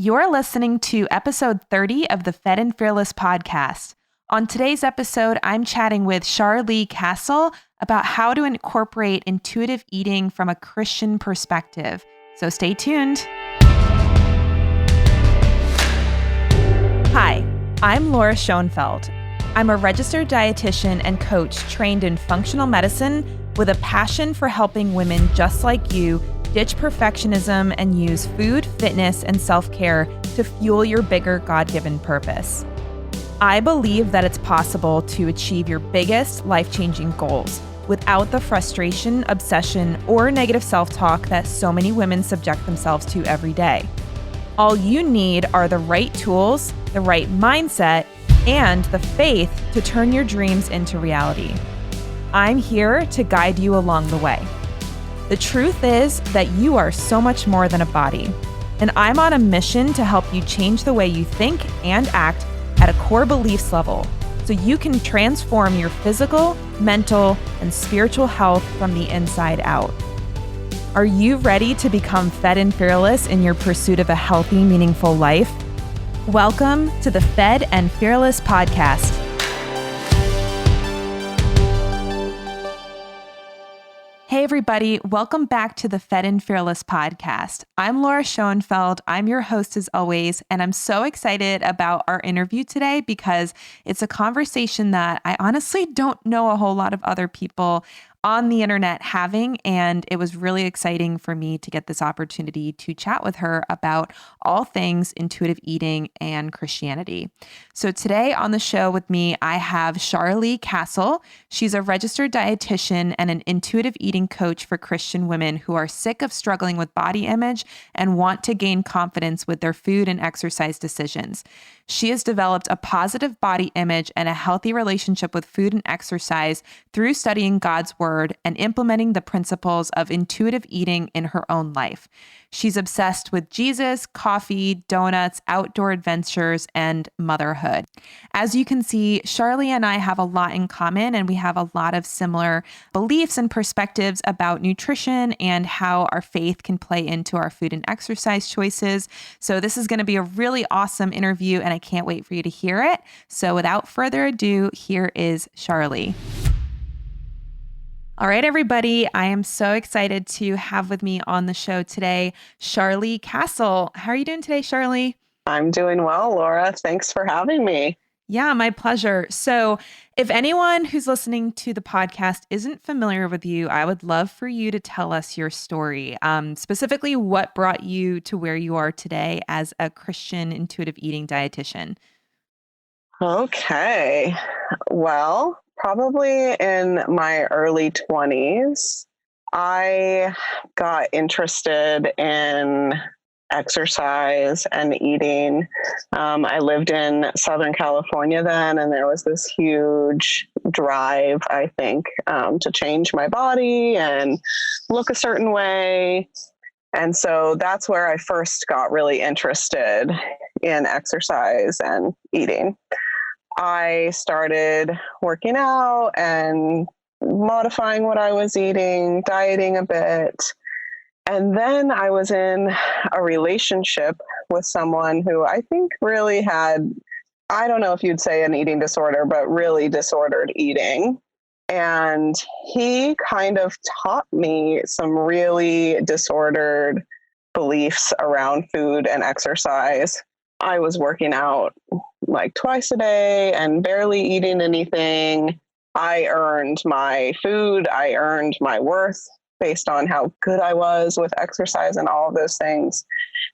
You're listening to episode 30 of the Fed and Fearless podcast. On today's episode, I'm chatting with Char-Lee Cassel about how to incorporate intuitive eating from a Christian perspective. So stay tuned. Hi, I'm Laura Schoenfeld. I'm a registered dietitian and coach trained in functional medicine with a passion for helping women just like you ditch perfectionism and use food, fitness, and self-care to fuel your bigger God-given purpose. I believe that it's possible to achieve your biggest life-changing goals without the frustration, obsession, or negative self-talk that so many women subject themselves to every day. All you need are the right tools, the right mindset, and the faith to turn your dreams into reality. I'm here to guide you along the way. The truth is that you are so much more than a body, and I'm on a mission to help you change the way you think and act at a core beliefs level so you can transform your physical, mental, and spiritual health from the inside out. Are you ready to become fed and fearless in your pursuit of a healthy, meaningful life? Welcome to the Fed and Fearless podcast. Hey everybody, welcome back to the Fed and Fearless podcast. I'm Laura Schoenfeld. I'm your host as always, and I'm so excited about our interview today because it's a conversation that I honestly don't know a whole lot of other people on the internet having, and it was really exciting for me to get this opportunity to chat with her about all things intuitive eating and Christianity. So today on the show with me, I have Char-Lee Cassel. She's a registered dietitian and an intuitive eating coach for Christian women who are sick of struggling with body image and want to gain confidence with their food and exercise decisions. She has developed a positive body image and a healthy relationship with food and exercise through studying God's word and implementing the principles of intuitive eating in her own life. She's obsessed with Jesus, coffee, donuts, outdoor adventures, and motherhood. As you can see, Char-Lee and I have a lot in common, and we have a lot of similar beliefs and perspectives about nutrition and how our faith can play into our food and exercise choices. So this is going to be a really awesome interview, and I can't wait for you to hear it. So without further ado, here is Char-Lee. All right, everybody, I am so excited to have with me on the show today, Char-Lee Cassel. How are you doing today, Char-Lee? I'm doing well, Laura. Thanks for having me. Yeah, my pleasure. So if anyone who's listening to the podcast isn't familiar with you, I would love for you to tell us your story, specifically what brought you to where you are today as a Christian intuitive eating dietitian. Okay. Well, probably in my early 20s, I got interested in exercise and eating. I lived in Southern California then, and there was this huge drive, I think, to change my body and look a certain way. And so that's where I first got really interested in exercise and eating. I started working out and modifying what I was eating, dieting a bit. And then I was in a relationship with someone who I think really had, I don't know if you'd say an eating disorder, but really disordered eating. And he kind of taught me some really disordered beliefs around food and exercise. I was working out like twice a day and barely eating anything. I earned my food. I earned my worth based on how good I was with exercise and all of those things.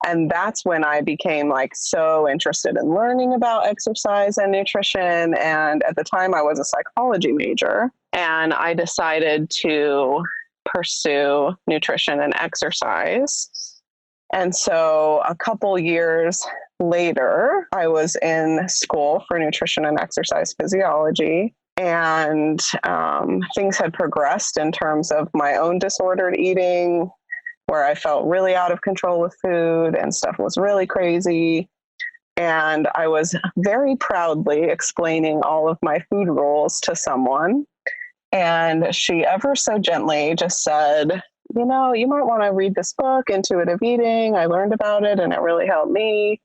And that's when I became like so interested in learning about exercise and nutrition. And at the time I was a psychology major, and I decided to pursue nutrition and exercise. And so a couple years later, I was in school for nutrition and exercise physiology, and things had progressed in terms of my own disordered eating, where I felt really out of control with food and stuff was really crazy. And I was very proudly explaining all of my food rules to someone. And she ever so gently just said, you might want to read this book, Intuitive Eating. I learned about it and it really helped me.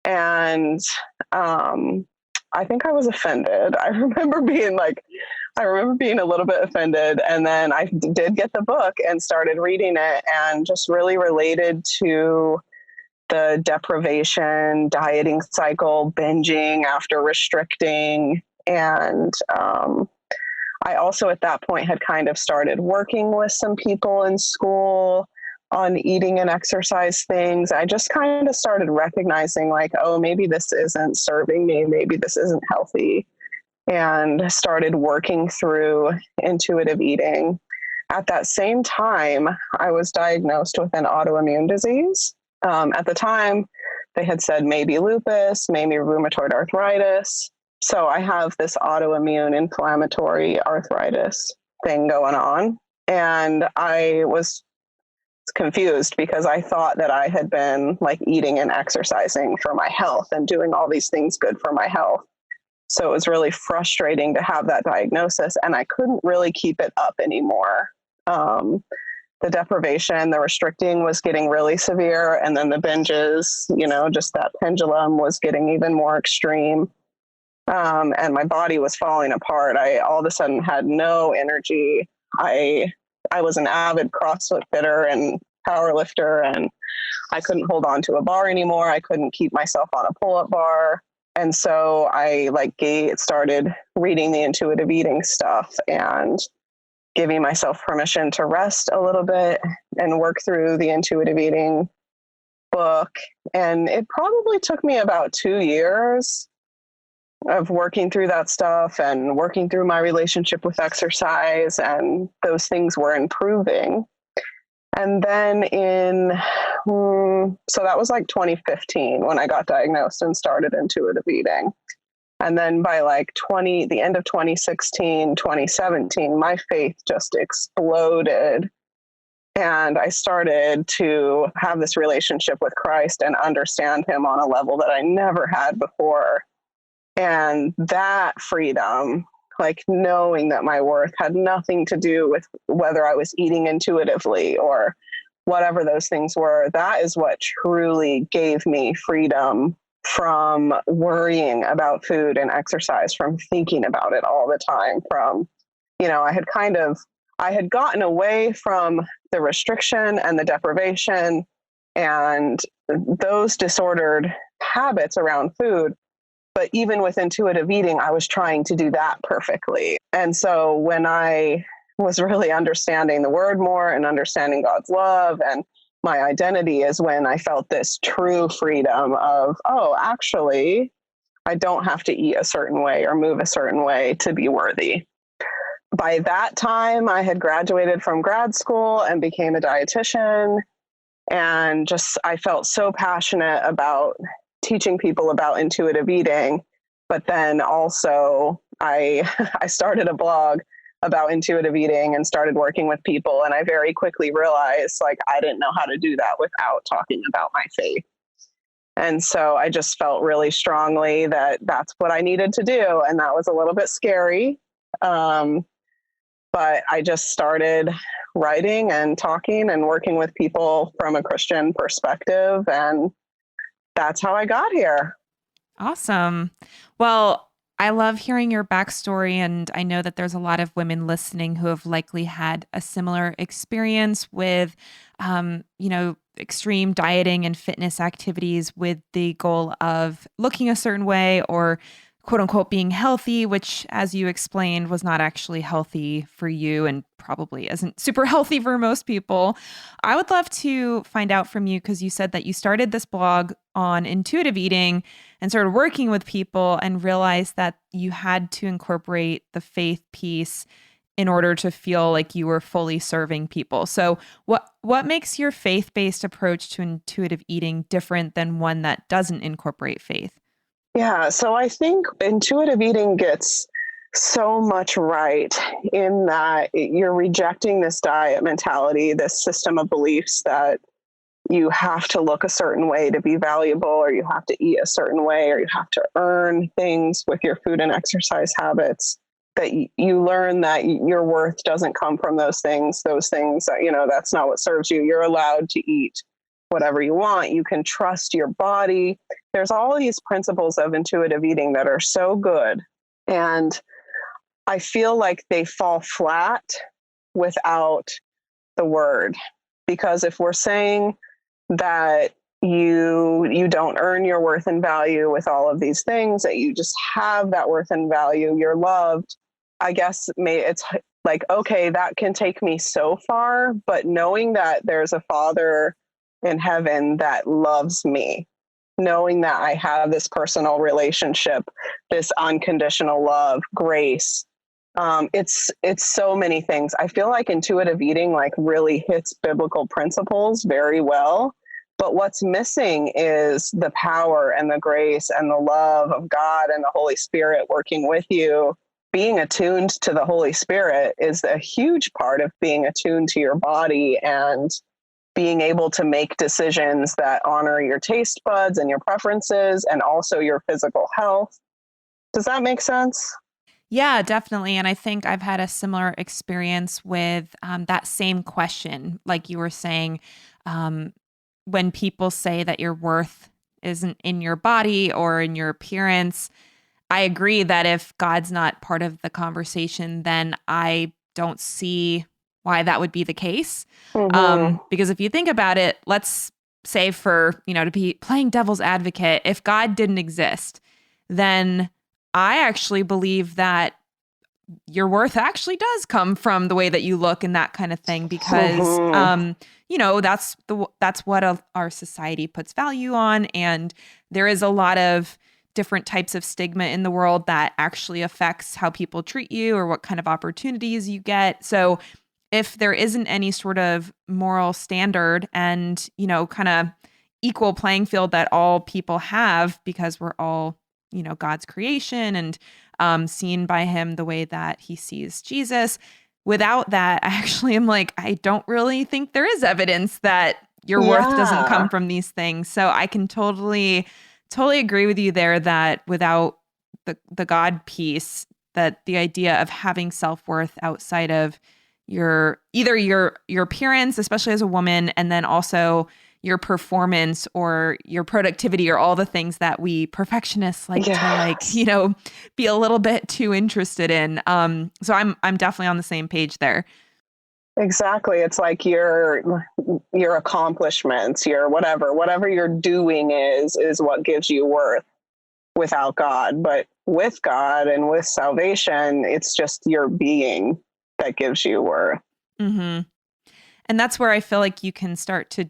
And I think I was offended. I remember being a little bit offended. And then I did get the book and started reading it and just really related to the deprivation, dieting cycle, binging after restricting. And I also at that point had kind of started working with some people in school on eating and exercise things. I just kind of started recognizing like, oh, maybe this isn't serving me. Maybe this isn't healthy. And started working through intuitive eating. At that same time, I was diagnosed with an autoimmune disease. At the time, they had said maybe lupus, maybe rheumatoid arthritis. So I have this autoimmune inflammatory arthritis thing going on. And I was confused because I thought that I had been like eating and exercising for my health and doing all these things good for my health. So it was really frustrating to have that diagnosis, and I couldn't really keep it up anymore. The deprivation, the restricting was getting really severe, and then the binges, just that pendulum was getting even more extreme. And my body was falling apart. I all of a sudden had no energy. I was an avid CrossFit fitter and power lifter, and I couldn't hold on to a bar anymore. I couldn't keep myself on a pull-up bar. And so I started reading the intuitive eating stuff and giving myself permission to rest a little bit and work through the intuitive eating book. And it probably took me about 2 years of working through that stuff and working through my relationship with exercise, and those things were improving. And then so that was like 2015 when I got diagnosed and started intuitive eating. And then by the end of 2016, 2017, my faith just exploded. And I started to have this relationship with Christ and understand him on a level that I never had before. And that freedom, like knowing that my worth had nothing to do with whether I was eating intuitively or whatever those things were, that is what truly gave me freedom from worrying about food and exercise, from thinking about it all the time, from, I had gotten away from the restriction and the deprivation and those disordered habits around food. But even with intuitive eating, I was trying to do that perfectly. And so when I was really understanding the word more and understanding God's love and my identity is when I felt this true freedom of, oh, actually, I don't have to eat a certain way or move a certain way to be worthy. By that time, I had graduated from grad school and became a dietitian. And I felt so passionate about teaching people about intuitive eating. But then also I started a blog about intuitive eating and started working with people. And I very quickly realized I didn't know how to do that without talking about my faith. And so I just felt really strongly that that's what I needed to do. And that was a little bit scary. But I just started writing and talking and working with people from a Christian perspective. And that's how I got here. Awesome. Well, I love hearing your backstory, and I know that there's a lot of women listening who have likely had a similar experience with, extreme dieting and fitness activities with the goal of looking a certain way or quote unquote being healthy, which, as you explained, was not actually healthy for you and probably isn't super healthy for most people. I would love to find out from you, because you said that you started this blog on intuitive eating and started working with people and realized that you had to incorporate the faith piece in order to feel like you were fully serving people. So what makes your faith-based approach to intuitive eating different than one that doesn't incorporate faith? Yeah, so I think intuitive eating gets so much right in that you're rejecting this diet mentality, this system of beliefs that you have to look a certain way to be valuable, or you have to eat a certain way, or you have to earn things with your food and exercise habits. that you learn that your worth doesn't come from those things. Those things, that's not what serves you. You're allowed to eat whatever you want. You can trust your body. There's all of these principles of intuitive eating that are so good. And I feel like they fall flat without the word. Because if we're saying that you don't earn your worth and value with all of these things, that you just have that worth and value, you're loved, I guess it's like, okay, that can take me so far, but knowing that there's a Father in heaven that loves me, knowing that I have this personal relationship, this unconditional love, grace, it's so many things. I feel like intuitive eating like really hits biblical principles very well. But what's missing is the power and the grace and the love of God and the Holy Spirit working with you. Being attuned to the Holy Spirit is a huge part of being attuned to your body and being able to make decisions that honor your taste buds and your preferences and also your physical health. Does that make sense? Yeah, definitely. And I think I've had a similar experience with that same question. Like you were saying, when people say that your worth isn't in your body or in your appearance, I agree that if God's not part of the conversation, then I don't see why that would be the case. Because if you think about it, let's say to be playing devil's advocate, if God didn't exist, then I actually believe that your worth actually does come from the way that you look and that kind of thing, because, that's what our society puts value on. And there is a lot of different types of stigma in the world that actually affects how people treat you or what kind of opportunities you get. So if there isn't any sort of moral standard and, kind of equal playing field that all people have, because we're all, God's creation and seen by him the way that he sees Jesus. Without that, I actually am like, I don't really think there is evidence that your worth doesn't come from these things. So I can totally agree with you there that without the God piece, that the idea of having self-worth outside of either your appearance, especially as a woman, and then also your performance or your productivity or all the things that we perfectionists like to be a little bit too interested in. So I'm definitely on the same page there. Exactly. It's like your accomplishments, your whatever you're doing is what gives you worth without God. But with God and with salvation, it's just your being that gives you worth. Mm-hmm. And that's where I feel like you can start to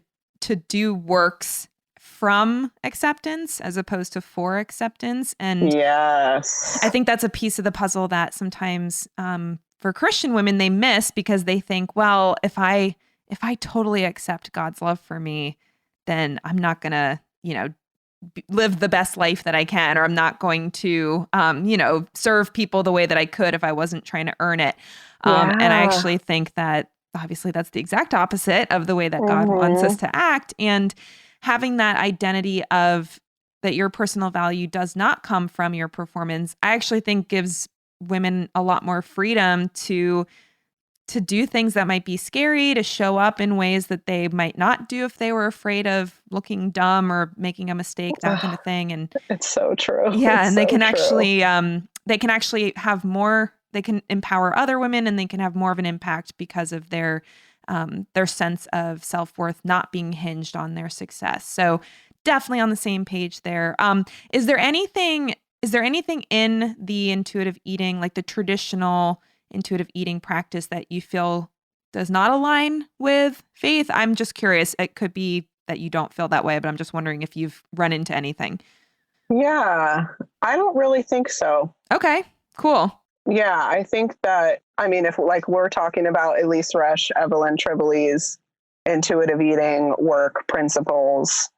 do works from acceptance as opposed to for acceptance. And yes, I think that's a piece of the puzzle that sometimes for Christian women they miss, because they think, well, if I totally accept God's love for me, then I'm not going to, live the best life that I can, or I'm not going to, serve people the way that I could if I wasn't trying to earn it. And I actually think that obviously that's the exact opposite of the way that God wants us to act. And having that identity of that your personal value does not come from your performance, I actually think gives women a lot more freedom to do things that might be scary, to show up in ways that they might not do if they were afraid of looking dumb or making a mistake, that kind of thing. And it's so true. Yeah. And they can actually have more, they can empower other women, and they can have more of an impact because of their sense of self-worth not being hinged on their success. So definitely on the same page there. Is there anything in the intuitive eating, like the traditional intuitive eating practice, that you feel does not align with faith? I'm just curious. It could be that you don't feel that way, but I'm just wondering if you've run into anything. Yeah, I don't really think so. Okay, cool. Yeah, I think that, if like we're talking about Elise Resch, Evelyn Tribole's intuitive eating work principles,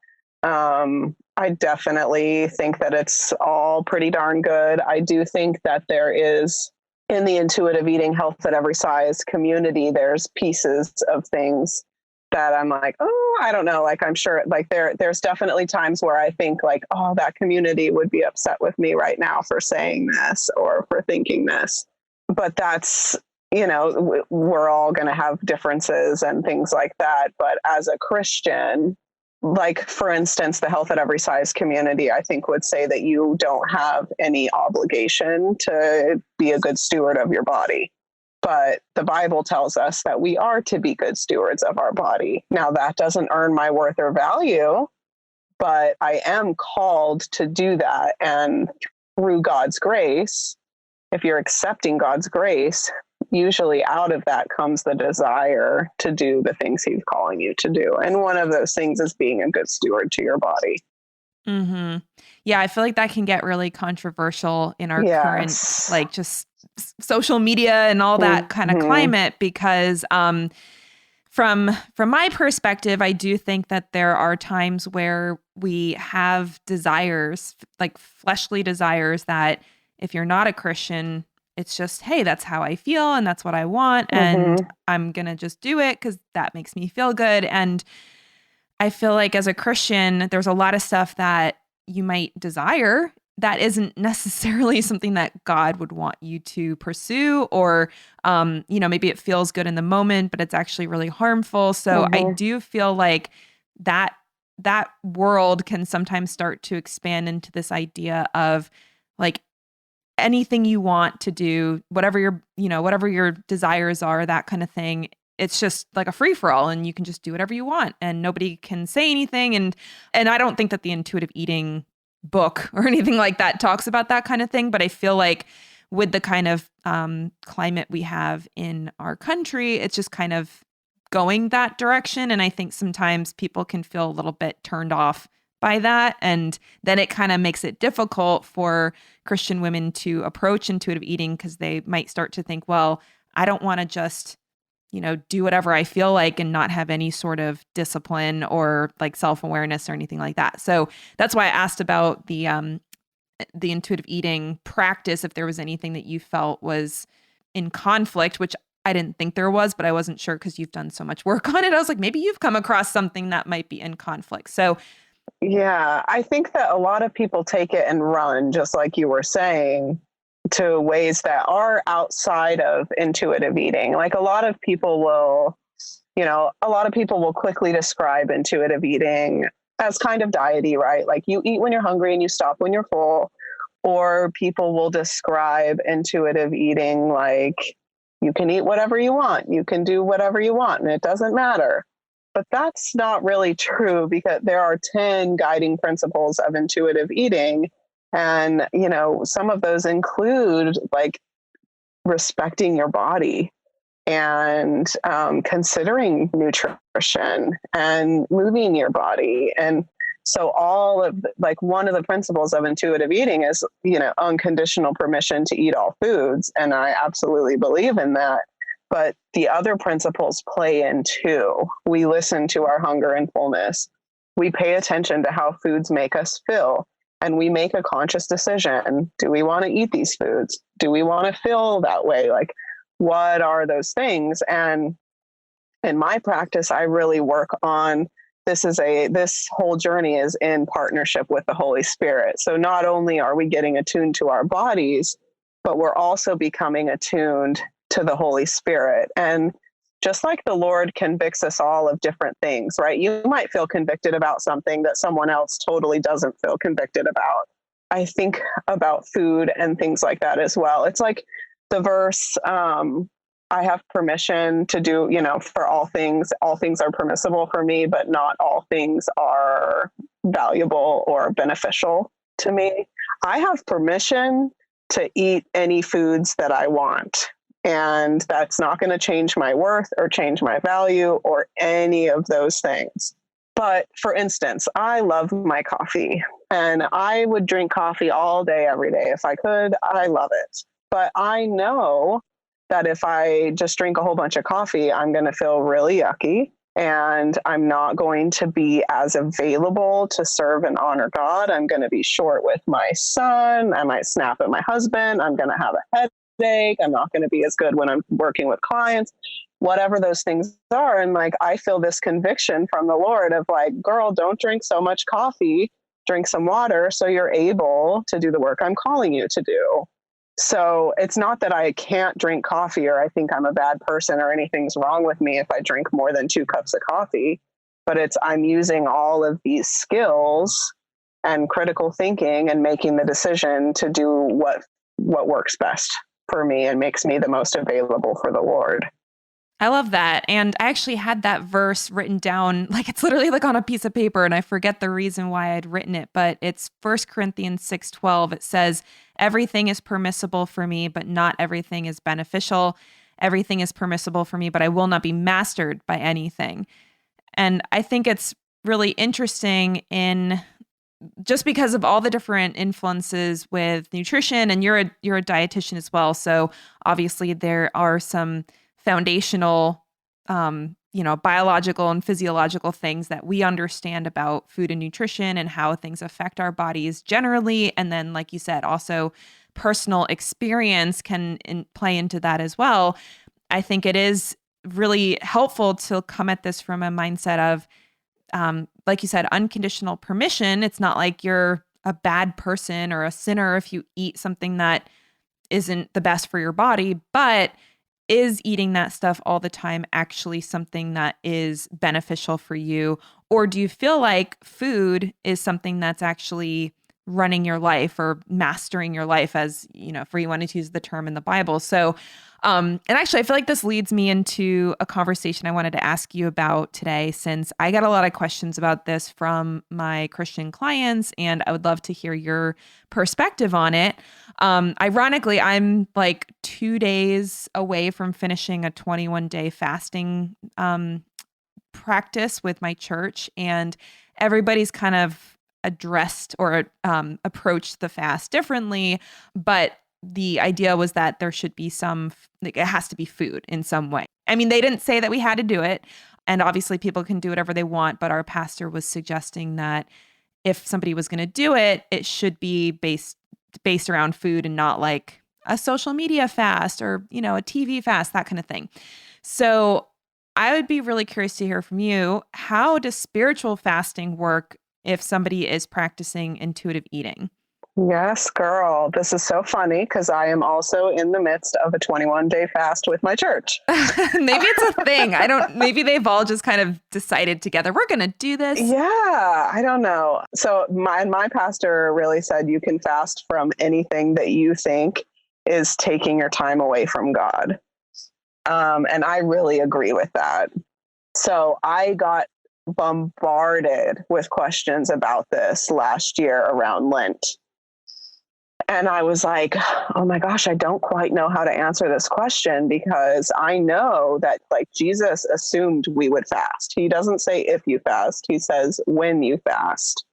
I definitely think that it's all pretty darn good. I do think that there is, in the intuitive eating health at every size community, there's pieces of things that I'm like, oh, I don't know. Like, I'm sure like there's definitely times where I think like, oh, that community would be upset with me right now for saying this or for thinking this. but that's, we're all going to have differences and things like that. But as a Christian, like, for instance, the Health at Every Size community, I think would say that you don't have any obligation to be a good steward of your body. But the Bible tells us that we are to be good stewards of our body. Now, that doesn't earn my worth or value, but I am called to do that. And through God's grace, if you're accepting God's grace, usually out of that comes the desire to do the things he's calling you to do. And one of those things is being a good steward to your body. Mm-hmm. Yeah, I feel like that can get really controversial in our current, like, just social media and all that kind of climate, because from my perspective, I do think that there are times where we have desires, like fleshly desires, that if you're not a Christian, it's just, hey, that's how I feel and that's what I want. And I'm going to just do it because that makes me feel good. And I feel like as a Christian, there's a lot of stuff that you might desire that isn't necessarily something that God would want you to pursue, or, maybe it feels good in the moment, but it's actually really harmful. So I do feel like that world can sometimes start to expand into this idea of, like, anything you want to do, whatever your desires are, that kind of thing. It's just like a free for all, and you can just do whatever you want and nobody can say anything. And I don't think that the intuitive eating book or anything like that talks about that kind of thing. But I feel like with the kind of climate we have in our country, it's just kind of going that direction. And I think sometimes people can feel a little bit turned off by that. And then it kind of makes it difficult for Christian women to approach intuitive eating, because they might start to think, well, I don't want to just, do whatever I feel like and not have any sort of discipline or like self-awareness or anything like that. So that's why I asked about the intuitive eating practice, if there was anything that you felt was in conflict, which I didn't think there was, but I wasn't sure because you've done so much work on it. I was like, maybe you've come across something that might be in conflict. So yeah, I think that a lot of people take it and run, just like you were saying, to ways that are outside of intuitive eating. Like, a lot of people will quickly describe intuitive eating as kind of diety, right? Like, you eat when you're hungry and you stop when you're full. Or people will describe intuitive eating like, you can eat whatever you want, you can do whatever you want, and it doesn't matter. But that's not really true, because there are 10 guiding principles of intuitive eating. And, some of those include, like, respecting your body and considering nutrition and moving your body. And so one of the principles of intuitive eating is, unconditional permission to eat all foods. And I absolutely believe in that. But the other principles play in too. We listen to our hunger and fullness. We pay attention to how foods make us feel. And we make a conscious decision. Do we want to eat these foods? Do we want to feel that way? Like, what are those things? And in my practice, I really work on this whole journey is in partnership with the Holy Spirit. So not only are we getting attuned to our bodies, but we're also becoming attuned to the Holy Spirit. And just like the Lord convicts us all of different things, right? You might feel convicted about something that someone else totally doesn't feel convicted about. I think about food and things like that as well. It's like the verse, I have permission to do, for all things are permissible for me, but not all things are valuable or beneficial to me. I have permission to eat any foods that I want. And that's not going to change my worth or change my value or any of those things. But for instance, I love my coffee, and I would drink coffee all day, every day. If I could, I love it. But I know that if I just drink a whole bunch of coffee, I'm going to feel really yucky, and I'm not going to be as available to serve and honor God. I'm going to be short with my son. I might snap at my husband. I'm going to have a headache. I'm not going to be as good when I'm working with clients, whatever those things are. And like, I feel this conviction from the Lord of like, girl, don't drink so much coffee, drink some water so you're able to do the work I'm calling you to do. So it's not that I can't drink coffee or I think I'm a bad person or anything's wrong with me if I drink more than 2 cups of coffee, but I'm using all of these skills and critical thinking and making the decision to do what works best for me and makes me the most available for the Lord. I love that. And I actually had that verse written down, like it's literally like on a piece of paper, and I forget the reason why I'd written it, but it's 1 Corinthians 6:12. It says, everything is permissible for me, but not everything is beneficial. Everything is permissible for me, but I will not be mastered by anything. And I think it's really interesting in just because of all the different influences with nutrition, and you're a dietitian as well. So obviously there are some foundational, biological and physiological things that we understand about food and nutrition and how things affect our bodies generally. And then, like you said, also personal experience can play into that as well. I think it is really helpful to come at this from a mindset of, like you said, unconditional permission. It's not like you're a bad person or a sinner if you eat something that isn't the best for your body, but is eating that stuff all the time actually something that is beneficial for you? Or do you feel like food is something that's actually running your life or mastering your life, as, for you wanted to use the term in the Bible? So, and actually, I feel like this leads me into a conversation I wanted to ask you about today, since I get a lot of questions about this from my Christian clients, and I would love to hear your perspective on it. Ironically, I'm like 2 days away from finishing a 21-day fasting practice with my church, and everybody's kind of addressed or approached the fast differently, but the idea was that there should be it has to be food in some way. I mean, they didn't say that we had to do it, and obviously people can do whatever they want, but our pastor was suggesting that if somebody was going to do it, it should be based around food and not like a social media fast or, a TV fast, that kind of thing. So I would be really curious to hear from you. How does spiritual fasting work if somebody is practicing intuitive eating? Yes, girl. This is so funny because I am also in the midst of a 21-day fast with my church. Maybe it's a thing. Maybe they've all just kind of decided together, we're going to do this. Yeah, I don't know. So my pastor really said you can fast from anything that you think is taking your time away from God. And I really agree with that. So I got bombarded with questions about this last year around Lent. And I was like, oh my gosh, I don't quite know how to answer this question, because I know that like Jesus assumed we would fast. He doesn't say if you fast, he says when you fast.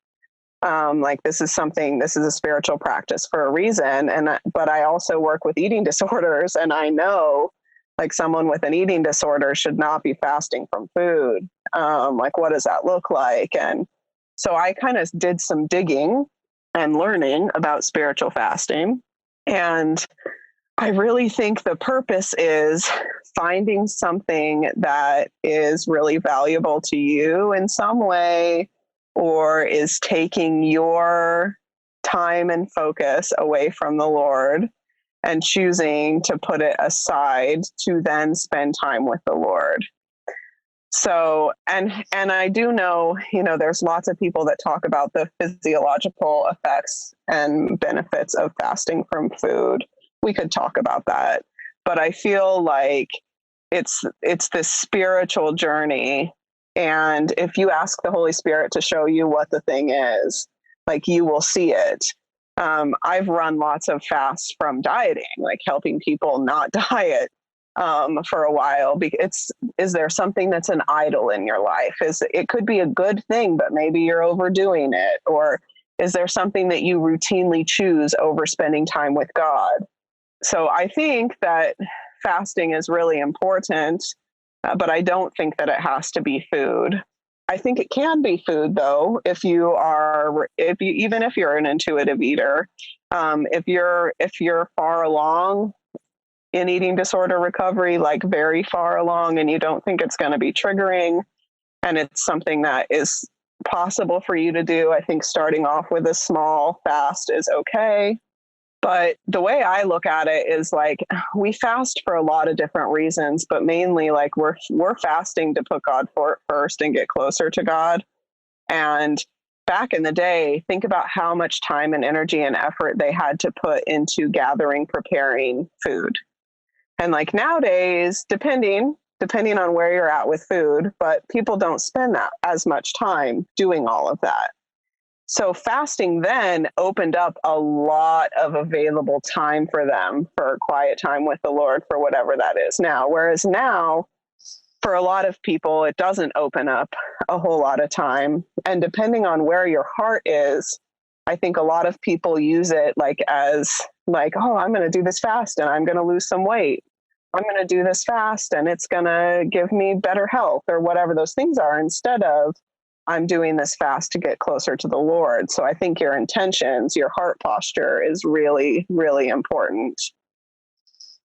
This is a spiritual practice for a reason. But I also work with eating disorders, and I know like someone with an eating disorder should not be fasting from food. What does that look like? And so I kind of did some digging and learning about spiritual fasting. And I really think the purpose is finding something that is really valuable to you in some way, or is taking your time and focus away from the Lord and choosing to put it aside to then spend time with the Lord. So, and I do know, there's lots of people that talk about the physiological effects and benefits of fasting from food. We could talk about that, but I feel like it's this spiritual journey. And if you ask the Holy Spirit to show you what the thing is, like you will see it. I've run lots of fasts from dieting, like helping people not diet. For a while, because is there something that's an idol in your life? It could be a good thing, but maybe you're overdoing it. Or is there something that you routinely choose over spending time with God? So I think that fasting is really important, but I don't think that it has to be food. I think it can be food though, even if you're an intuitive eater, if you're far along in eating disorder recovery, like very far along, and you don't think it's going to be triggering, and it's something that is possible for you to do, I think starting off with a small fast is okay. But the way I look at it is like we fast for a lot of different reasons, but mainly like we're fasting to put God first and get closer to God. And back in the day, think about how much time and energy and effort they had to put into gathering, preparing food. And like nowadays, depending on where you're at with food, but people don't spend that as much time doing all of that. So fasting then opened up a lot of available time for them for quiet time with the Lord for whatever that is now. Whereas now, for a lot of people, it doesn't open up a whole lot of time. And depending on where your heart is, I think a lot of people use it like as like, oh, I'm going to do this fast and I'm going to lose some weight. I'm going to do this fast and it's going to give me better health or whatever those things are, instead of I'm doing this fast to get closer to the Lord. So I think your intentions, your heart posture is really, really important.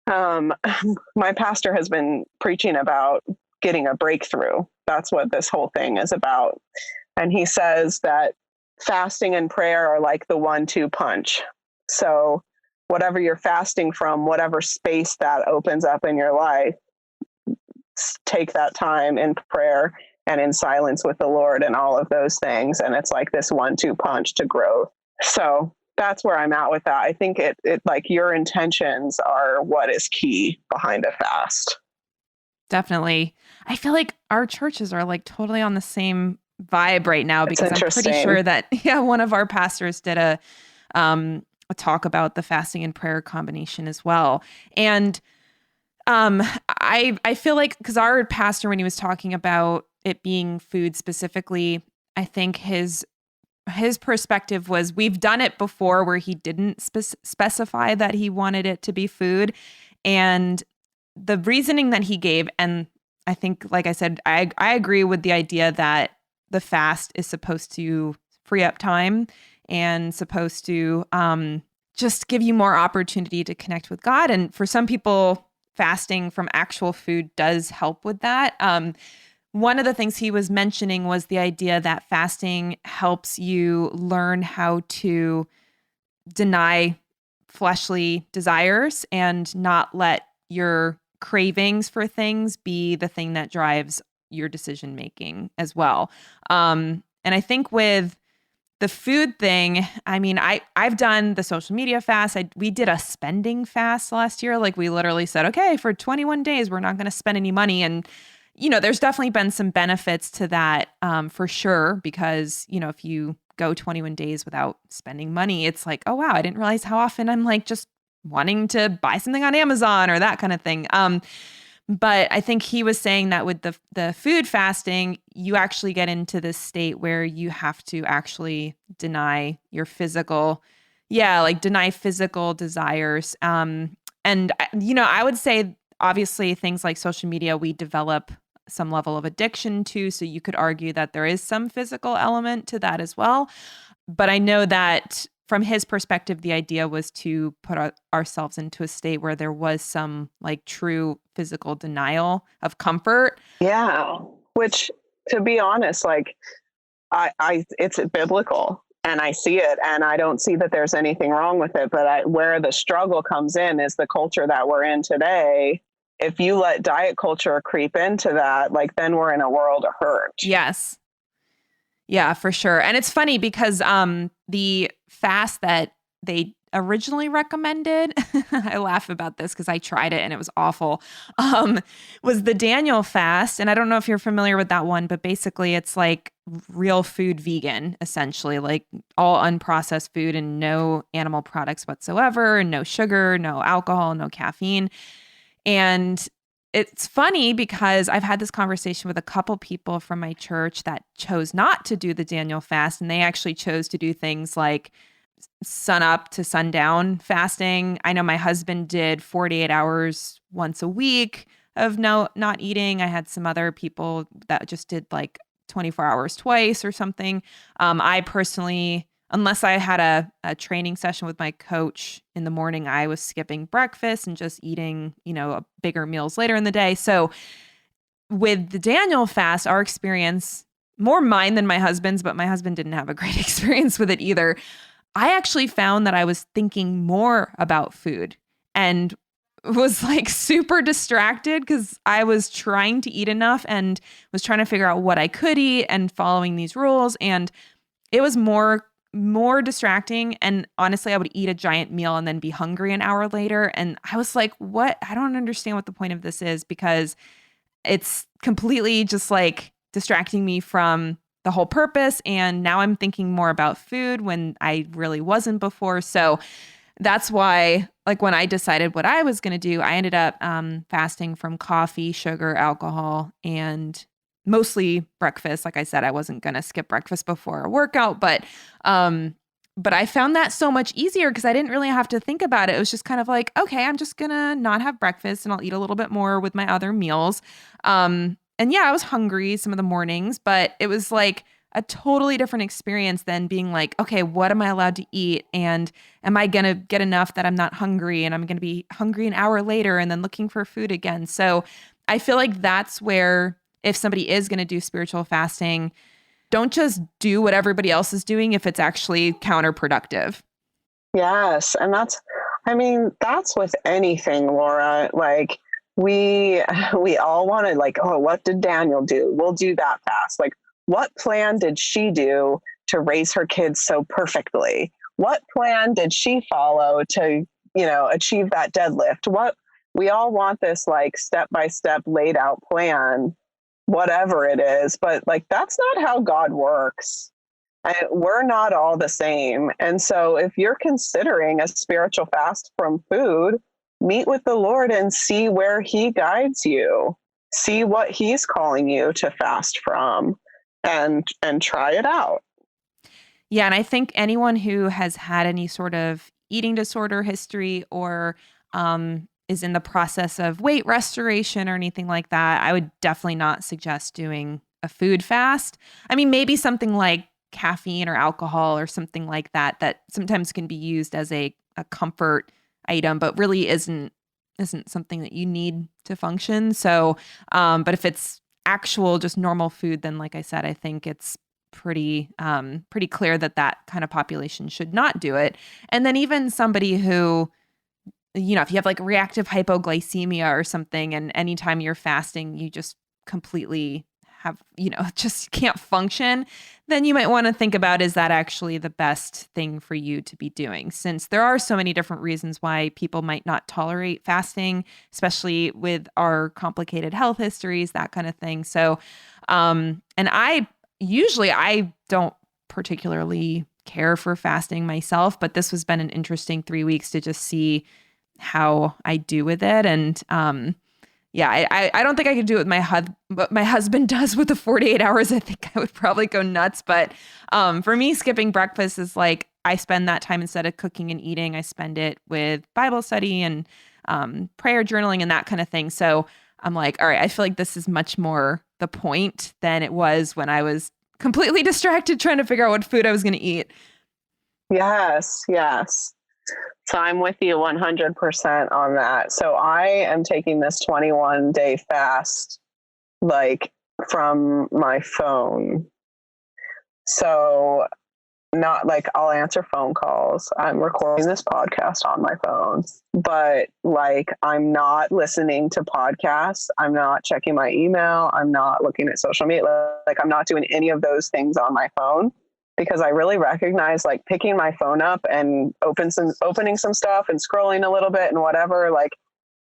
My pastor has been preaching about getting a breakthrough. That's what this whole thing is about. And he says that fasting and prayer are like the 1-2 punch. So whatever you're fasting from, whatever space that opens up in your life, take that time in prayer and in silence with the Lord and all of those things. And it's like this 1-2 punch to growth. So that's where I'm at with that. I think it like your intentions are what is key behind a fast. Definitely. I feel like our churches are like totally on the same vibe right now, because I'm pretty sure that, one of our pastors did a talk about the fasting and prayer combination as well. And I feel like, because our pastor, when he was talking about it being food specifically, I think his perspective was, we've done it before where he didn't specify that he wanted it to be food. And the reasoning that he gave, and I think, like I said, I agree with the idea that the fast is supposed to free up time and supposed to just give you more opportunity to connect with God. And for some people, fasting from actual food does help with that. One of the things he was mentioning was the idea that fasting helps you learn how to deny fleshly desires and not let your cravings for things be the thing that drives your decision making as well. And I think with the food thing, I mean, I've done the social media fast. We did a spending fast last year. Like, we literally said, okay, for 21 days, we're not going to spend any money. And there's definitely been some benefits to that for sure, because, if you go 21 days without spending money, it's like, oh, wow, I didn't realize how often I'm like just wanting to buy something on Amazon or that kind of thing. But I think he was saying that with the food fasting, you actually get into this state where you have to actually deny your deny physical desires. And, I would say, obviously, things like social media, we develop some level of addiction to. So you could argue that there is some physical element to that as well. But I know that from his perspective, the idea was to put ourselves into a state where there was some like true physical denial of comfort. Yeah. Which, to be honest, like I it's biblical and I see it, and I don't see that there's anything wrong with it. But where the struggle comes in is the culture that we're in today. If you let diet culture creep into that, like, then we're in a world of hurt. Yes. Yeah, for sure. And it's funny because the fast that they originally recommended, I laugh about this because I tried it and it was awful, was the Daniel fast. And I don't know if you're familiar with that one, but basically it's like real food vegan, essentially, like all unprocessed food and no animal products whatsoever, and no sugar, no alcohol, no caffeine. And it's funny because I've had this conversation with a couple people from my church that chose not to do the Daniel fast, and they actually chose to do things like sun up to sundown fasting. I know my husband did 48 hours once a week of not eating. I had some other people that just did like 24 hours twice or something. I personally, unless I had a training session with my coach in the morning, I was skipping breakfast and just eating, bigger meals later in the day. So with the Daniel fast, our experience, more mine than my husband's, but my husband didn't have a great experience with it either. I actually found that I was thinking more about food and was like super distracted because I was trying to eat enough and was trying to figure out what I could eat and following these rules. And it was more distracting. And honestly, I would eat a giant meal and then be hungry an hour later. And I was like, what? I don't understand what the point of this is, because it's completely just like distracting me from the whole purpose. And now I'm thinking more about food when I really wasn't before. So that's why, like, when I decided what I was going to do, I ended up fasting from coffee, sugar, alcohol, and mostly breakfast. Like I said, I wasn't going to skip breakfast before a workout, but I found that so much easier because I didn't really have to think about it. It was just kind of like, okay, I'm just going to not have breakfast and I'll eat a little bit more with my other meals. And yeah, I was hungry some of the mornings, but it was like a totally different experience than being like, okay, what am I allowed to eat? And am I going to get enough that I'm not hungry and I'm going to be hungry an hour later and then looking for food again? So I feel like that's where, if somebody is going to do spiritual fasting, don't just do what everybody else is doing if it's actually counterproductive. Yes. And that's with anything, Laura. Like we all want to, like, oh, what did Daniel do? We'll do that fast. Like, what plan did she do to raise her kids so perfectly? What plan did she follow to, achieve that deadlift? We all want this like step-by-step laid out plan, whatever it is, but like, that's not how God works. And we're not all the same. And so if you're considering a spiritual fast from food, meet with the Lord and see where he guides you. See what he's calling you to fast from, and try it out. Yeah, and I think anyone who has had any sort of eating disorder history or is in the process of weight restoration or anything like that, I would definitely not suggest doing a food fast. I mean, maybe something like caffeine or alcohol or something like that, that sometimes can be used as a comfort item, but really isn't something that you need to function. So, but if it's actual just normal food, then like I said, I think it's pretty clear that that kind of population should not do it. And then even somebody who, if you have like reactive hypoglycemia or something, and anytime you're fasting, you just completely have, just can't function, then you might want to think about, is that actually the best thing for you to be doing? Since there are so many different reasons why people might not tolerate fasting, especially with our complicated health histories, that kind of thing. So, and I don't particularly care for fasting myself, but this has been an interesting 3 weeks to just see how I do with it. And, yeah, I don't think I could do it with what my husband does with the 48 hours. I think I would probably go nuts. But for me, skipping breakfast is like, I spend that time, instead of cooking and eating, I spend it with Bible study and prayer journaling and that kind of thing. So I'm like, all right, I feel like this is much more the point than it was when I was completely distracted trying to figure out what food I was going to eat. Yes, yes. So I'm with you 100% on that. So I am taking this 21-day fast, like, from my phone. So not like I'll answer phone calls. I'm recording this podcast on my phone, but like, I'm not listening to podcasts. I'm not checking my email. I'm not looking at social media. Like, I'm not doing any of those things on my phone, because I really recognize, like, picking my phone up and opening some stuff and scrolling a little bit and whatever. Like,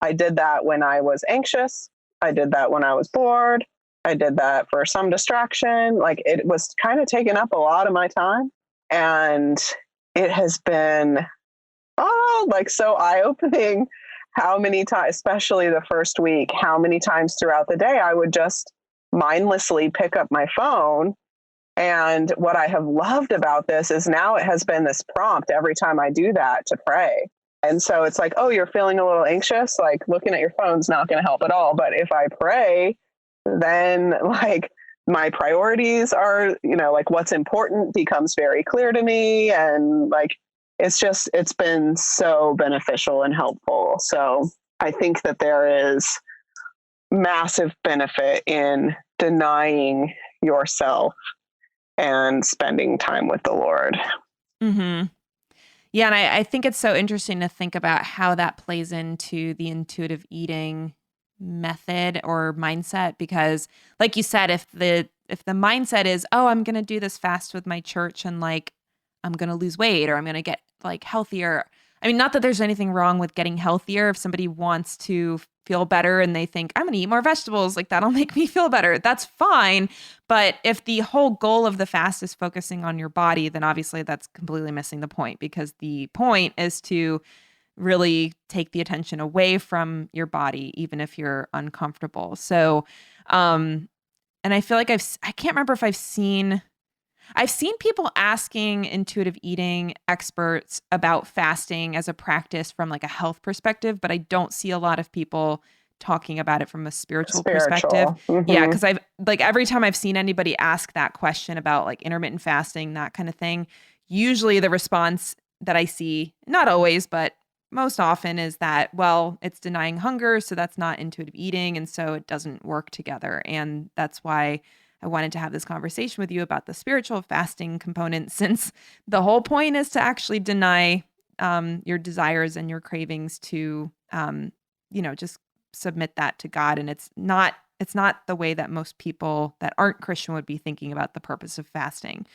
I did that when I was anxious. I did that when I was bored. I did that for some distraction. Like, it was kind of taking up a lot of my time. And it has been, like, so eye-opening how many times, especially the first week, how many times throughout the day I would just mindlessly pick up my phone. And what I have loved about this is now it has been this prompt every time I do that to pray. And so it's like, oh, you're feeling a little anxious, like, looking at your phone's not going to help at all. But if I pray, then, like, my priorities are, like, what's important becomes very clear to me. And like, it's been so beneficial and helpful. So I think that there is massive benefit in denying yourself and spending time with the Lord. Mm-hmm. Yeah, and I think it's so interesting to think about how that plays into the intuitive eating method or mindset because like you said, if the mindset is, oh, I'm gonna do this fast with my church and like I'm gonna lose weight or I'm gonna get like healthier. I mean, not that there's anything wrong with getting healthier. If somebody wants to feel better and they think I'm gonna eat more vegetables, like that'll make me feel better. That's fine. But if the whole goal of the fast is focusing on your body, then obviously that's completely missing the point because the point is to really take the attention away from your body, even if you're uncomfortable. So, and I feel like I can't remember if I've seen people asking intuitive eating experts about fasting as a practice from like a health perspective, but I don't see a lot of people talking about it from a spiritual perspective. Spiritual. Yeah, Hmm. because I've like every time I've seen anybody ask that question about like intermittent fasting, that kind of thing, usually the response that I see, not always, but most often is that, well, it's denying hunger, so that's not intuitive eating, and so it doesn't work together. And that's why I wanted to have this conversation with you about the spiritual fasting component, since the whole point is to actually deny your desires and your cravings to, just submit that to God. And it's not the way that most people that aren't Christian would be thinking about the purpose of fasting.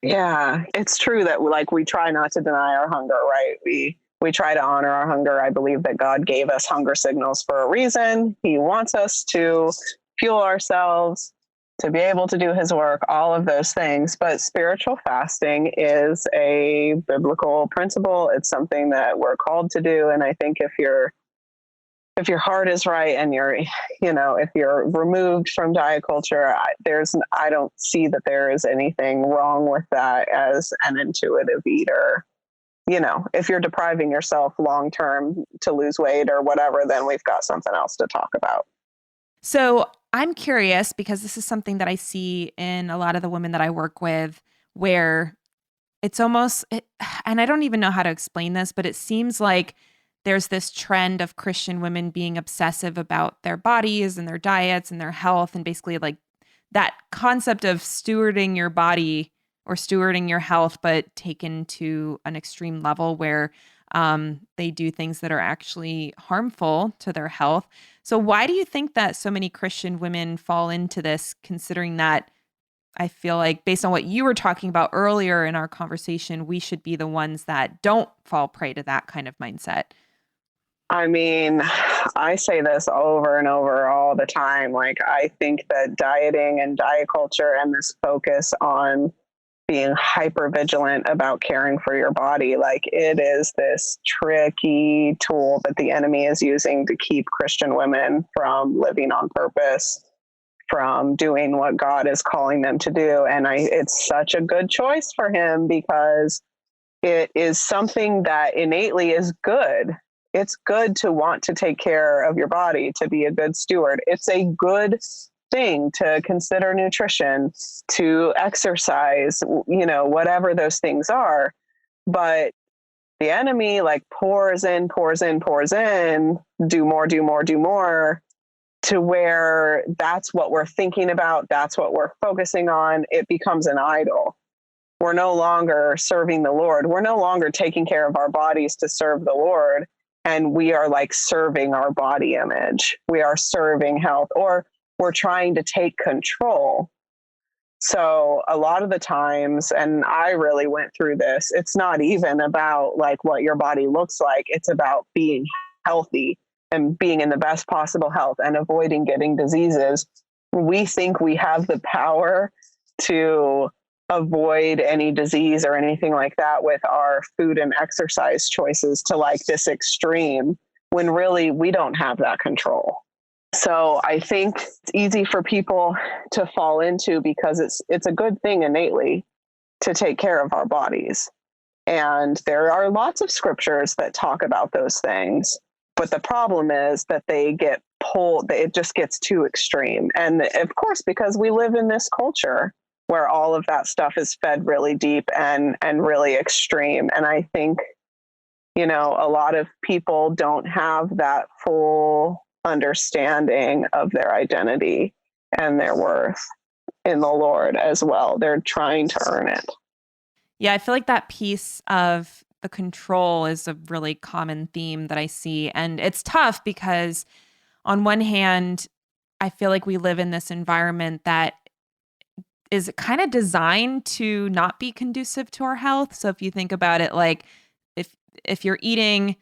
Yeah, it's true that like we try not to deny our hunger, right? We try to honor our hunger. I believe that God gave us hunger signals for a reason. He wants us to fuel ourselves, to be able to do his work, all of those things. But spiritual fasting is a biblical principle. It's something that we're called to do. And I think if your heart is right and if you're removed from diet culture, I don't see that there is anything wrong with that as an intuitive eater. If you're depriving yourself long term to lose weight or whatever, then we've got something else to talk about. So I'm curious because this is something that I see in a lot of the women that I work with where it's almost, and I don't even know how to explain this, but it seems like there's this trend of Christian women being obsessive about their bodies and their diets and their health. And basically, like that concept of stewarding your body or stewarding your health, but taken to an extreme level where they do things that are actually harmful to their health. So, why do you think that so many Christian women fall into this, considering that? I feel like based on what you were talking about earlier in our conversation, we should be the ones that don't fall prey to that kind of mindset. I mean, I say this over and over all the time. Like, I think that dieting and diet culture and this focus on being hyper vigilant about caring for your body, like it is this tricky tool that the enemy is using to keep Christian women from living on purpose, from doing what God is calling them to do. And it's such a good choice for him because it is something that innately is good. It's good to want to take care of your body, to be a good steward. It's a good thing to consider nutrition, to exercise, whatever those things are. But the enemy like pours in, do more, do more, do more, to where that's what we're thinking about. That's what we're focusing on. It becomes an idol. We're no longer serving the Lord. We're no longer taking care of our bodies to serve the Lord. And we are like serving our body image. We are serving health, or we're trying to take control. So a lot of the times, and I really went through this, it's not even about like what your body looks like. It's about being healthy and being in the best possible health and avoiding getting diseases. We think we have the power to avoid any disease or anything like that with our food and exercise choices to like this extreme, when really we don't have that control. So I think it's easy for people to fall into because it's a good thing innately to take care of our bodies. And there are lots of scriptures that talk about those things. But the problem is that they get pulled, it just gets too extreme. And of course, because we live in this culture where all of that stuff is fed really deep and really extreme. And I think, a lot of people don't have that full understanding of their identity and their worth in the Lord as well. They're trying to earn it. Yeah, I feel like that piece of the control is a really common theme that I see. And it's tough because on one hand, I feel like we live in this environment that is kind of designed to not be conducive to our health. So if you think about it, like if you're eating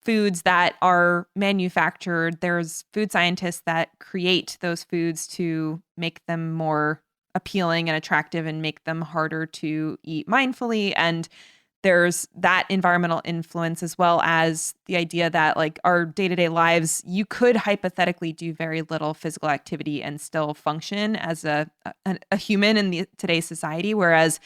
foods that are manufactured, there's food scientists that create those foods to make them more appealing and attractive and make them harder to eat mindfully. And there's that environmental influence, as well as the idea that like our day-to-day lives, you could hypothetically do very little physical activity and still function as a human in today's society. Whereas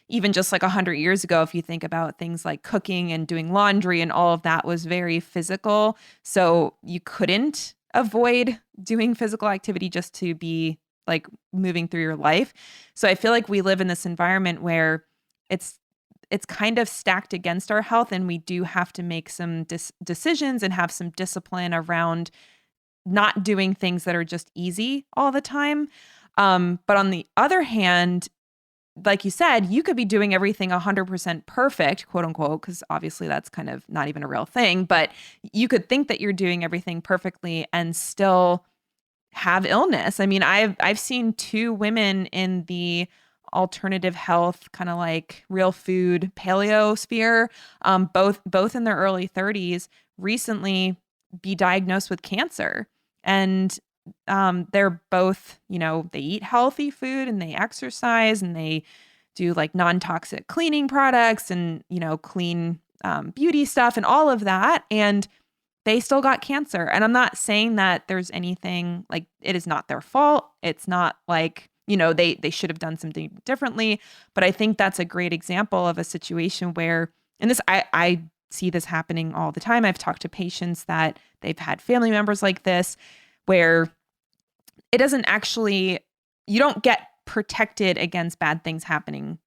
even just like 100 years ago, if you think about things like cooking and doing laundry and all of that was very physical. So you couldn't avoid doing physical activity just to be like moving through your life. So I feel like we live in this environment where it's kind of stacked against our health, and we do have to make some decisions and have some discipline around not doing things that are just easy all the time. But on the other hand, like you said, you could be doing everything 100% perfect, quote unquote, because obviously that's kind of not even a real thing, but you could think that you're doing everything perfectly and still have illness. I mean, I've seen two women in the alternative health, kind of like real food paleo sphere, both in their early 30s, recently be diagnosed with cancer. And they're both, they eat healthy food and they exercise and they do like non-toxic cleaning products and, clean beauty stuff and all of that. And they still got cancer. And I'm not saying that there's anything like, it is not their fault. It's not like, they should have done something differently. But I think that's a great example of a situation where, and this, I see this happening all the time. I've talked to patients that they've had family members like this, where it doesn't actually, you don't get protected against bad things happening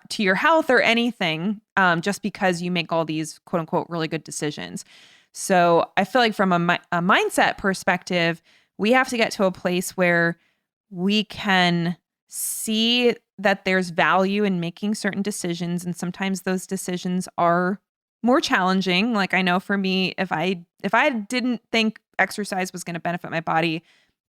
to your health or anything just because you make all these quote unquote really good decisions. So I feel like from a mindset perspective, we have to get to a place where we can see that there's value in making certain decisions. And sometimes those decisions are more challenging. Like I know for me, if I didn't think exercise was going to benefit my body,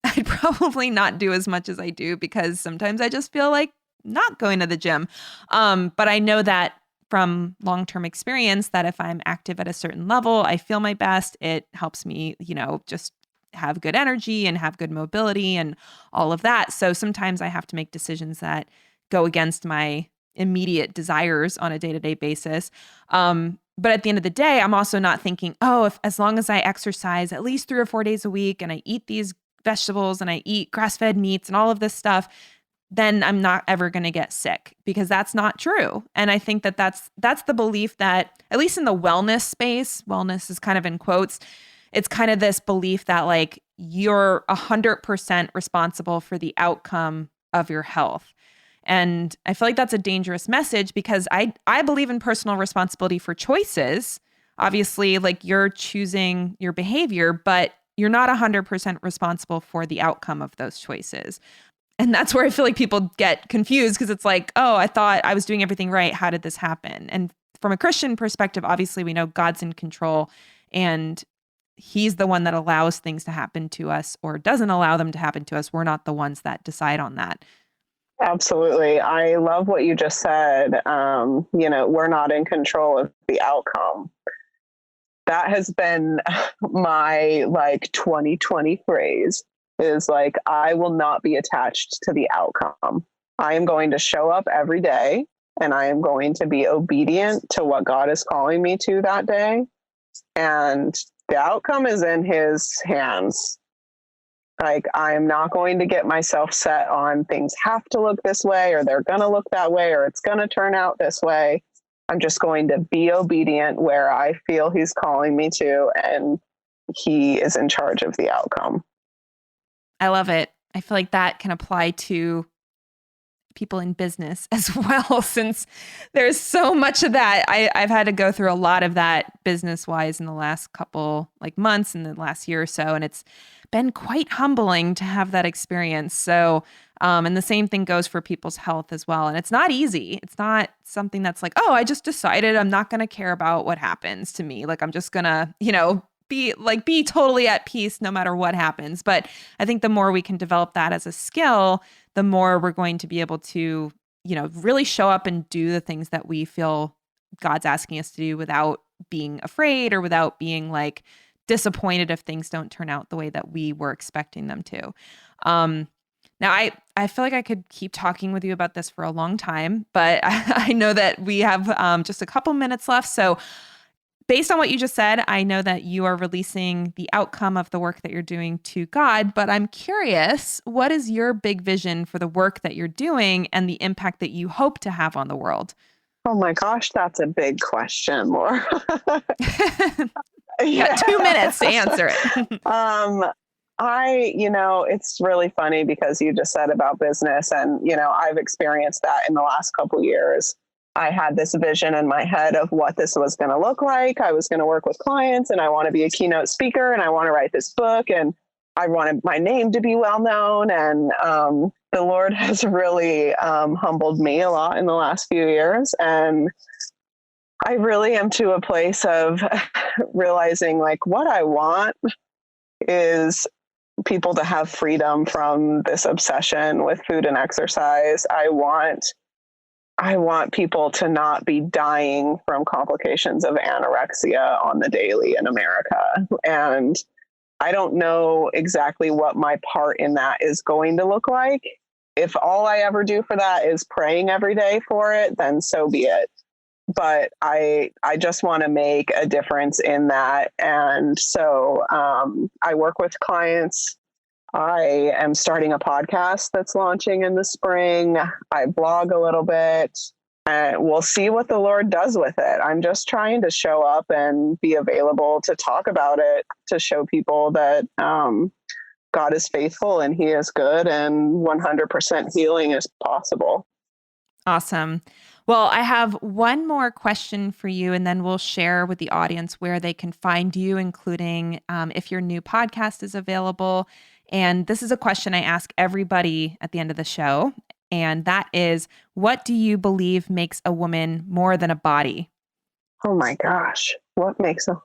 I'd probably not do as much as I do because sometimes I just feel like not going to the gym. But I know that from long-term experience that if I'm active at a certain level, I feel my best. It helps me, just have good energy and have good mobility and all of that. So sometimes I have to make decisions that go against my immediate desires on a day-to-day basis. But at the end of the day, I'm also not thinking, as long as I exercise at least 3 or 4 days a week and I eat these vegetables and I eat grass-fed meats and all of this stuff, then I'm not ever going to get sick, because that's not true. And I think that that's the belief that, at least in the wellness space, wellness is kind of in quotes, it's kind of this belief that like you're 100% responsible for the outcome of your health. And I feel like that's a dangerous message, because I believe in personal responsibility for choices. Obviously, like you're choosing your behavior, but you're not 100% responsible for the outcome of those choices. And that's where I feel like people get confused, because it's like, I thought I was doing everything right. How did this happen? And from a Christian perspective, obviously we know God's in control and he's the one that allows things to happen to us or doesn't allow them to happen to us. We're not the ones that decide on that. Absolutely. I love what you just said. We're not in control of the outcome. That has been my 2020 phrase, is like, I will not be attached to the outcome. I am going to show up every day and I am going to be obedient to what God is calling me to that day. And the outcome is in his hands. Like, I'm not going to get myself set on things have to look this way, or they're going to look that way, or it's going to turn out this way. I'm just going to be obedient where I feel he's calling me to, and he is in charge of the outcome. I love it. I feel like that can apply to people in business as well, since there's so much of that. I've had to go through a lot of that business wise in the last couple months and the last year or so. And it's been quite humbling to have that experience. So, and the same thing goes for people's health as well. And it's not easy. It's not something that's like, oh, I just decided I'm not going to care about what happens to me. Like, I'm just going to, be totally at peace no matter what happens. But I think the more we can develop that as a skill, the more we're going to be able to, really show up and do the things that we feel God's asking us to do without being afraid or without being like disappointed if things don't turn out the way that we were expecting them to. Now, I feel like I could keep talking with you about this for a long time, but I know that we have just a couple minutes left. So based on what you just said, I know that you are releasing the outcome of the work that you're doing to God, but I'm curious, what is your big vision for the work that you're doing and the impact that you hope to have on the world? Oh my gosh, that's a big question, Laura. You got 2 minutes to answer it. It's really funny because you just said about business and, I've experienced that in the last couple of years. I had this vision in my head of what this was going to look like. I was going to work with clients and I want to be a keynote speaker and I want to write this book and I wanted my name to be well known. And the Lord has really humbled me a lot in the last few years. And I really am to a place of realizing like what I want is people to have freedom from this obsession with food and exercise. I want people to not be dying from complications of anorexia on the daily in America. And I don't know exactly what my part in that is going to look like. If all I ever do for that is praying every day for it, then so be it. But I just want to make a difference in that. And so I work with clients. I am starting a podcast that's launching in the spring. I blog a little bit and we'll see what the Lord does with it. I'm just trying to show up and be available to talk about it, to show people that God is faithful and he is good and 100% healing is possible. Awesome. Well, I have one more question for you, and then we'll share with the audience where they can find you, including if your new podcast is available. And this is a question I ask everybody at the end of the show. And that is, what do you believe makes a woman more than a body? Oh my gosh. What makes a...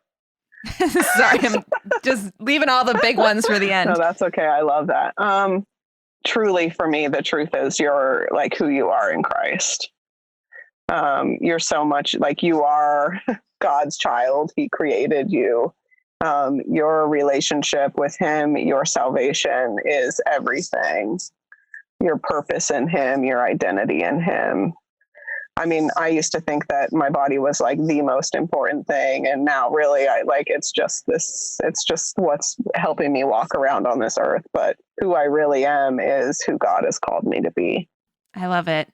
Sorry, I'm just leaving all the big ones for the end. No, that's okay. I love that. Truly, for me, the truth is you're like who you are in Christ. You're so much like you are God's child. He created you. Your relationship with him, your salvation is everything. Your purpose in him, your identity in him. I mean, I used to think that my body was like the most important thing. And now really it's just what's helping me walk around on this earth. But who I really am is who God has called me to be. I love it.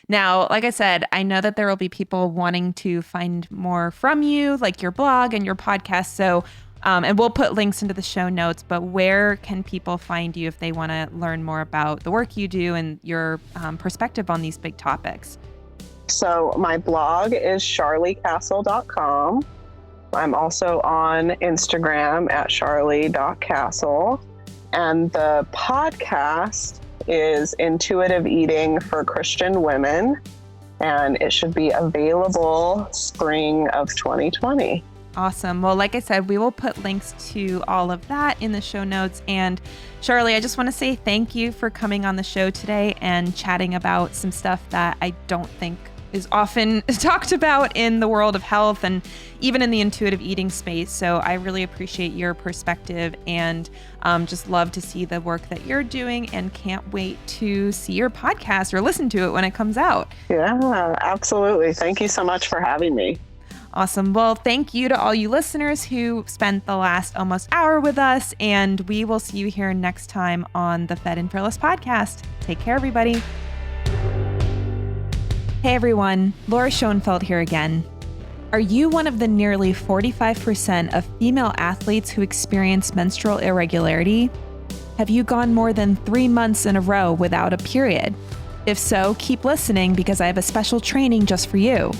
Now, like I said, I know that there will be people wanting to find more from you, like your blog and your podcast. So, and we'll put links into the show notes, but where can people find you if they want to learn more about the work you do and your perspective on these big topics? So my blog is charleecassel.com. I'm also on Instagram at charlie.cassel. And the podcast is Intuitive Eating for Christian Women. And it should be available spring of 2020. Awesome. Well, like I said, we will put links to all of that in the show notes. And Char-Lee, I just want to say thank you for coming on the show today and chatting about some stuff that I don't think is often talked about in the world of health and even in the intuitive eating space. So I really appreciate your perspective and just love to see the work that you're doing and can't wait to see your podcast or listen to it when it comes out. Yeah, absolutely. Thank you so much for having me. Awesome. Well, thank you to all you listeners who spent the last almost hour with us, and we will see you here next time on the Fed and Fearless podcast. Take care, everybody. Hey everyone, Laura Schoenfeld here again. Are you one of the nearly 45% of female athletes who experience menstrual irregularity? Have you gone more than 3 months in a row without a period? If so, keep listening because I have a special training just for you.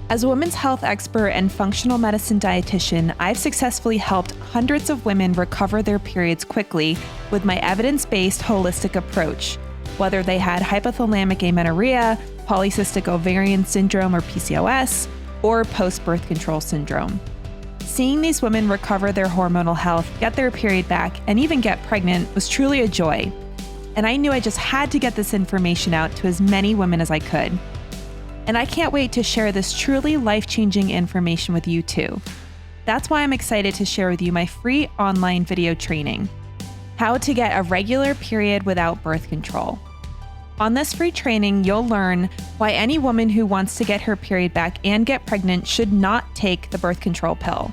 As a women's health expert and functional medicine dietitian, I've successfully helped hundreds of women recover their periods quickly with my evidence-based holistic approach, whether they had hypothalamic amenorrhea, polycystic ovarian syndrome or PCOS, or post-birth control syndrome. Seeing these women recover their hormonal health, get their period back, and even get pregnant was truly a joy. And I knew I just had to get this information out to as many women as I could. And I can't wait to share this truly life-changing information with you too. That's why I'm excited to share with you my free online video training, How to Get a Regular Period Without Birth Control. On this free training, you'll learn why any woman who wants to get her period back and get pregnant should not take the birth control pill.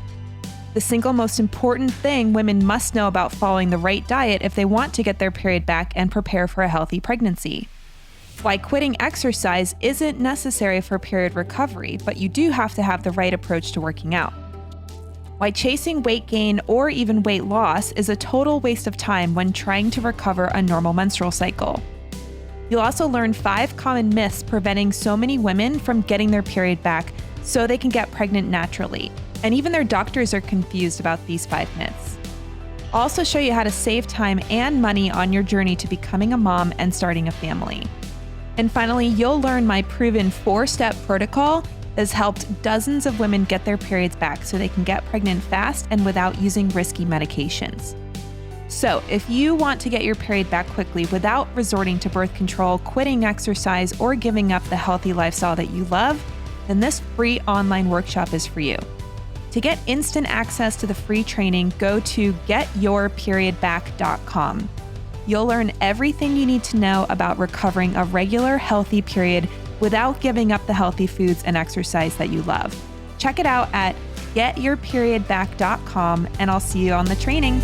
The single most important thing women must know about following the right diet if they want to get their period back and prepare for a healthy pregnancy. Why quitting exercise isn't necessary for period recovery, but you do have to have the right approach to working out. Why chasing weight gain or even weight loss is a total waste of time when trying to recover a normal menstrual cycle. You'll also learn 5 common myths preventing so many women from getting their period back so they can get pregnant naturally. And even their doctors are confused about these 5 myths. I'll also show you how to save time and money on your journey to becoming a mom and starting a family. And finally, you'll learn my proven 4-step protocol that has helped dozens of women get their periods back so they can get pregnant fast and without using risky medications. So if you want to get your period back quickly without resorting to birth control, quitting exercise, or giving up the healthy lifestyle that you love, then this free online workshop is for you. To get instant access to the free training, go to getyourperiodback.com. You'll learn everything you need to know about recovering a regular, healthy period without giving up the healthy foods and exercise that you love. Check it out at getyourperiodback.com, and I'll see you on the training.